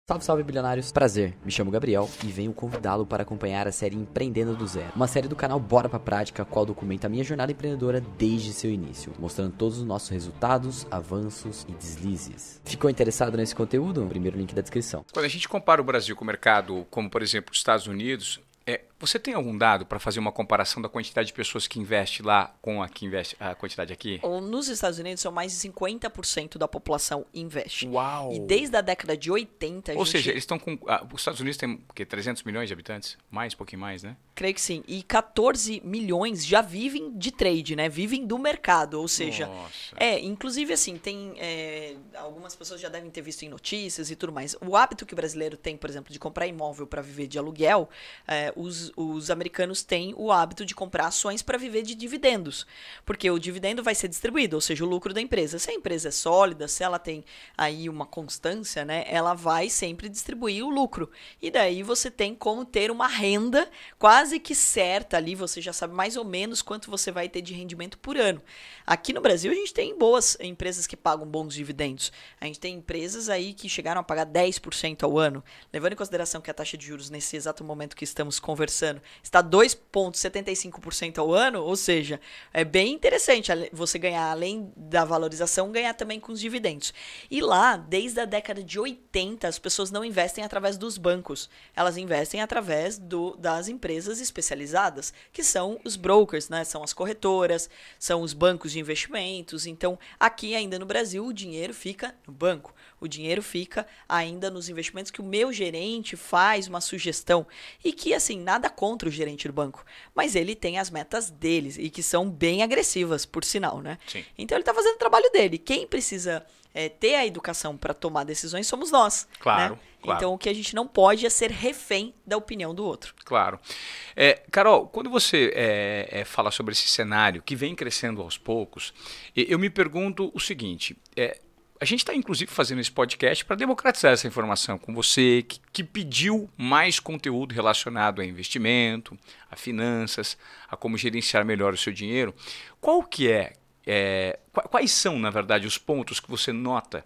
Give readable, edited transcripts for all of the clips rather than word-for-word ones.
Salve, salve, bilionários. Prazer, me chamo Gabriel e venho convidá-lo para acompanhar a série Empreendendo do Zero. Uma série do canal Bora Pra Prática, a qual documenta a minha jornada empreendedora desde seu início, mostrando todos os nossos resultados, avanços e deslizes. Ficou interessado nesse conteúdo? Primeiro link da descrição. Quando a gente compara o Brasil com o mercado, como por exemplo os Estados Unidos, você tem algum dado para fazer uma comparação da quantidade de pessoas que investe lá com a que investe a quantidade aqui? Nos Estados Unidos, são mais de 50% da população investe. Uau! E desde a década de 80... Ou seja, eles estão com... os Estados Unidos têm o quê? 300 milhões de habitantes? Mais, um pouquinho mais, né? Creio que sim. E 14 milhões já vivem de trade, né? Vivem do mercado, ou seja... Nossa. Inclusive assim, tem... algumas pessoas já devem ter visto em notícias e tudo mais. O hábito que o brasileiro tem, por exemplo, de comprar imóvel para viver de aluguel, os americanos têm o hábito de comprar ações para viver de dividendos, porque o dividendo vai ser distribuído, ou seja, o lucro da empresa. Se a empresa é sólida, se ela tem aí uma constância, né, ela vai sempre distribuir o lucro. E daí você tem como ter uma renda quase que certa ali, você já sabe mais ou menos quanto você vai ter de rendimento por ano. Aqui no Brasil a gente tem boas empresas que pagam bons dividendos. A gente tem empresas aí que chegaram a pagar 10% ao ano, levando em consideração que a taxa de juros nesse exato momento que estamos conversando está 2,75% ao ano, ou seja, é bem interessante você ganhar, além da valorização, ganhar também com os dividendos. E lá, desde a década de 80, as pessoas não investem através dos bancos, elas investem através das empresas especializadas, que são os brokers, né? São as corretoras, são os bancos de investimentos. Então, aqui ainda no Brasil, o dinheiro fica no banco. O dinheiro fica ainda nos investimentos que o meu gerente faz uma sugestão e que, assim, nada contra o gerente do banco, mas ele tem as metas deles e que são bem agressivas, por sinal, né? Sim. Então ele está fazendo o trabalho dele. Quem precisa ter a educação para tomar decisões somos nós. Claro, né? claro. Então o que a gente não pode é ser refém da opinião do outro. Claro. Carol, quando você fala sobre esse cenário que vem crescendo aos poucos, eu me pergunto o seguinte... A gente está, inclusive, fazendo esse podcast para democratizar essa informação com você, que pediu mais conteúdo relacionado a investimento, a finanças, a como gerenciar melhor o seu dinheiro. Quais são, na verdade, os pontos que você nota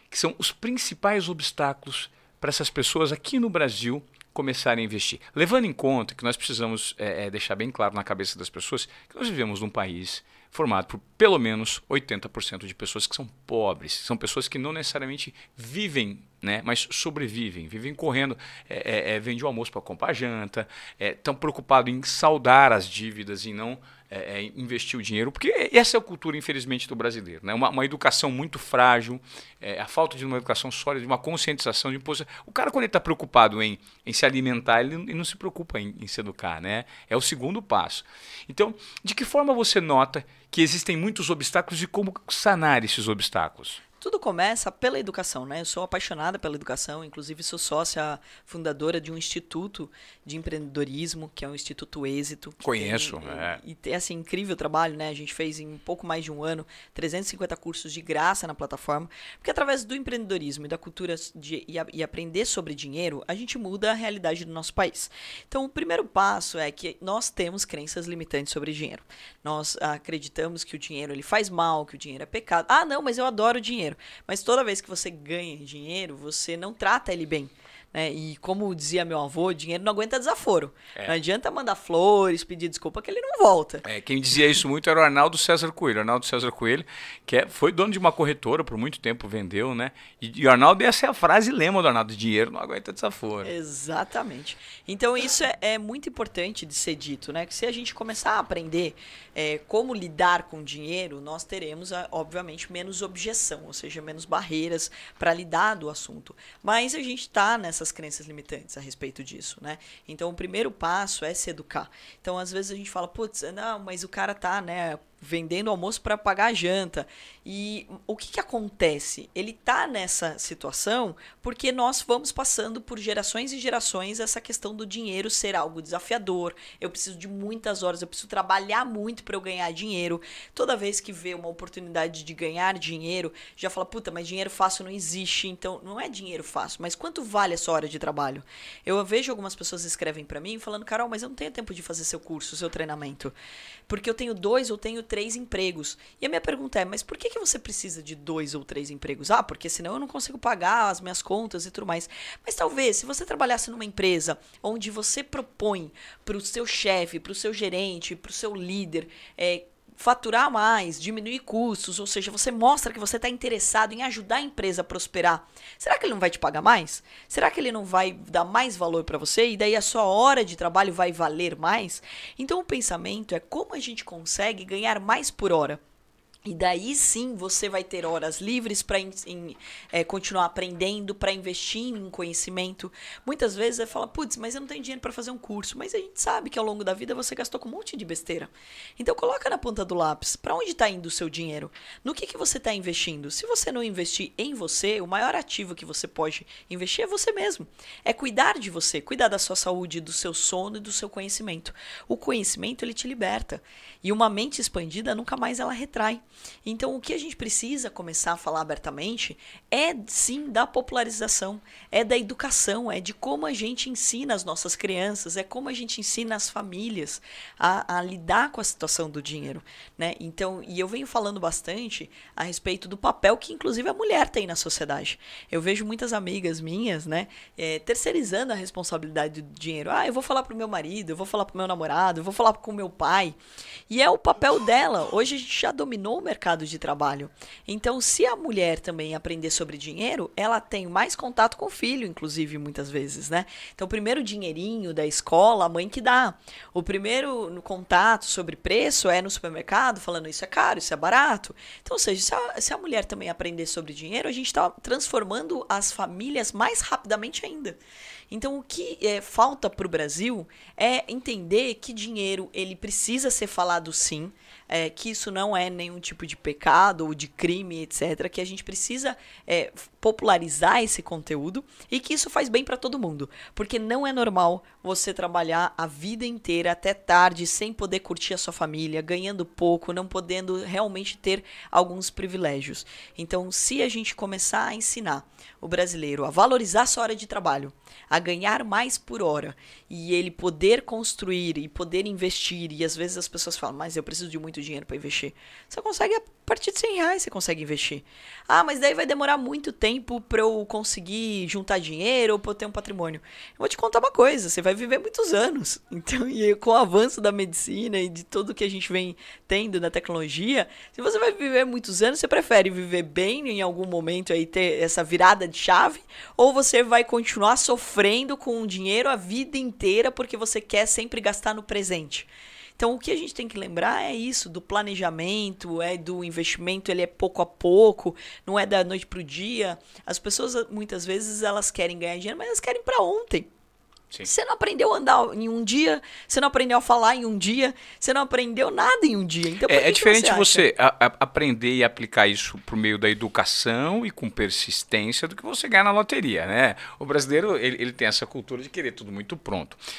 que são os principais obstáculos para essas pessoas aqui no Brasil começarem a investir? Levando em conta que nós precisamos deixar bem claro na cabeça das pessoas que nós vivemos num país formado por pelo menos 80% de pessoas que são pobres. São pessoas que não necessariamente vivem, né, mas sobrevivem, vivem correndo, vendem o almoço para comprar janta, estão preocupados em saldar as dívidas e não investir o dinheiro, porque essa é a cultura, infelizmente, do brasileiro, né? Uma educação muito frágil, a falta de uma educação sólida, de uma conscientização de imposto. O cara, quando ele está preocupado em se alimentar, ele não se preocupa em se educar, né? É o segundo passo. Então, de que forma você nota que existem muitos obstáculos e como sanar esses obstáculos? Tudo começa pela educação, né? Eu sou apaixonada pela educação, inclusive sou sócia fundadora de um instituto de empreendedorismo, que é o Instituto Êxito. Conheço, E tem, assim, incrível trabalho, né? A gente fez em um pouco mais de um ano 350 cursos de graça na plataforma, porque através do empreendedorismo e da cultura e aprender sobre dinheiro, a gente muda a realidade do nosso país. Então, o primeiro passo é que nós temos crenças limitantes sobre dinheiro. Nós acreditamos que o dinheiro ele faz mal, que o dinheiro é pecado. Ah, não, mas eu adoro dinheiro. Mas toda vez que você ganha dinheiro, você não trata ele bem. Né? E como dizia meu avô, dinheiro não aguenta desaforo. Não adianta mandar flores, pedir desculpa que ele não volta. Quem dizia isso muito era o Arnaldo César Coelho. Arnaldo César Coelho, foi dono de uma corretora, por muito tempo vendeu, né? E o Arnaldo, essa é a frase lema do Arnaldo: dinheiro não aguenta desaforo. Exatamente. Então isso é muito importante de ser dito, né? Que se a gente começar a aprender como lidar com dinheiro, nós teremos, obviamente, menos objeção, ou seja, menos barreiras para lidar do assunto. Mas a gente está nessas crenças limitantes a respeito disso, né? Então o primeiro passo é se educar. Então às vezes a gente fala, putz, não, mas o cara tá, né, vendendo almoço para pagar a janta. E o que acontece? Ele tá nessa situação porque nós vamos passando por gerações e gerações essa questão do dinheiro ser algo desafiador. Eu preciso de muitas horas, eu preciso trabalhar muito para eu ganhar dinheiro. Toda vez que vê uma oportunidade de ganhar dinheiro, já fala, puta, mas dinheiro fácil não existe. Então, não é dinheiro fácil, mas quanto vale a sua hora de trabalho? Eu vejo algumas pessoas escrevem para mim falando, Carol, mas eu não tenho tempo de fazer seu curso, seu treinamento. Porque eu tenho 2 ou tenho 3 3 empregos. E a minha pergunta é, mas por que você precisa de 2 ou 3 empregos? Porque senão eu não consigo pagar as minhas contas e tudo mais. Mas talvez, se você trabalhasse numa empresa onde você propõe para o seu chefe, para o seu gerente, para o seu líder, faturar mais, diminuir custos, ou seja, você mostra que você está interessado em ajudar a empresa a prosperar, será que ele não vai te pagar mais? Será que ele não vai dar mais valor para você e daí a sua hora de trabalho vai valer mais? Então o pensamento é como a gente consegue ganhar mais por hora. E daí sim você vai ter horas livres para continuar aprendendo, para investir em conhecimento. Muitas vezes você fala, putz, mas eu não tenho dinheiro para fazer um curso. Mas a gente sabe que ao longo da vida você gastou com um monte de besteira. Então coloca na ponta do lápis, para onde está indo o seu dinheiro? No que você está investindo? Se você não investir em você, o maior ativo que você pode investir é você mesmo. É cuidar de você, cuidar da sua saúde, do seu sono e do seu conhecimento. O conhecimento, ele te liberta. E uma mente expandida, nunca mais ela retrai. Então, o que a gente precisa começar a falar abertamente é, sim, da popularização, é da educação, é de como a gente ensina as nossas crianças, é como a gente ensina as famílias a lidar com a situação do dinheiro, né? Então, e eu venho falando bastante a respeito do papel que, inclusive, a mulher tem na sociedade. Eu vejo muitas amigas minhas, né, terceirizando a responsabilidade do dinheiro. Eu vou falar pro meu marido, eu vou falar pro meu namorado, eu vou falar com o meu pai. E é o papel dela. Hoje a gente já dominou o mercado de trabalho. Então, se a mulher também aprender sobre dinheiro, ela tem mais contato com o filho, inclusive, muitas vezes, né? Então, o primeiro dinheirinho da escola, a mãe que dá. O primeiro no contato sobre preço é no supermercado, falando isso é caro, isso é barato. Então, ou seja, se a mulher também aprender sobre dinheiro, a gente está transformando as famílias mais rapidamente ainda. Então, o que falta para o Brasil é entender que dinheiro ele precisa ser falado sim, que isso não é nenhum tipo de pecado ou de crime, etc. Que a gente precisa popularizar esse conteúdo e que isso faz bem para todo mundo. Porque não é normal você trabalhar a vida inteira até tarde sem poder curtir a sua família, ganhando pouco, não podendo realmente ter alguns privilégios. Então, se a gente começar a ensinar o brasileiro a valorizar a sua hora de trabalho, a ganhar mais por hora e ele poder construir e poder investir, e às vezes as pessoas falam, mas eu preciso de muito dinheiro para investir. Você consegue, a partir de R$100 você consegue investir. Mas daí vai demorar muito tempo para eu conseguir juntar dinheiro ou para eu ter um patrimônio. Eu vou te contar uma coisa, você vai viver muitos anos. Então, e com o avanço da medicina e de tudo que a gente vem tendo na tecnologia, se você vai viver muitos anos, você prefere viver bem em algum momento aí, ter essa virada de chave, ou você vai continuar sofrendo com o dinheiro a vida inteira porque você quer sempre gastar no presente? Então, o que a gente tem que lembrar é isso, do planejamento, do investimento, ele é pouco a pouco, não é da noite para o dia. As pessoas, muitas vezes, elas querem ganhar dinheiro, mas elas querem para ontem. Sim. Você não aprendeu a andar em um dia, você não aprendeu a falar em um dia, você não aprendeu nada em um dia. Então, é diferente você aprender e aplicar isso por meio da educação e com persistência do que você ganhar na loteria, né? O brasileiro ele tem essa cultura de querer tudo muito pronto.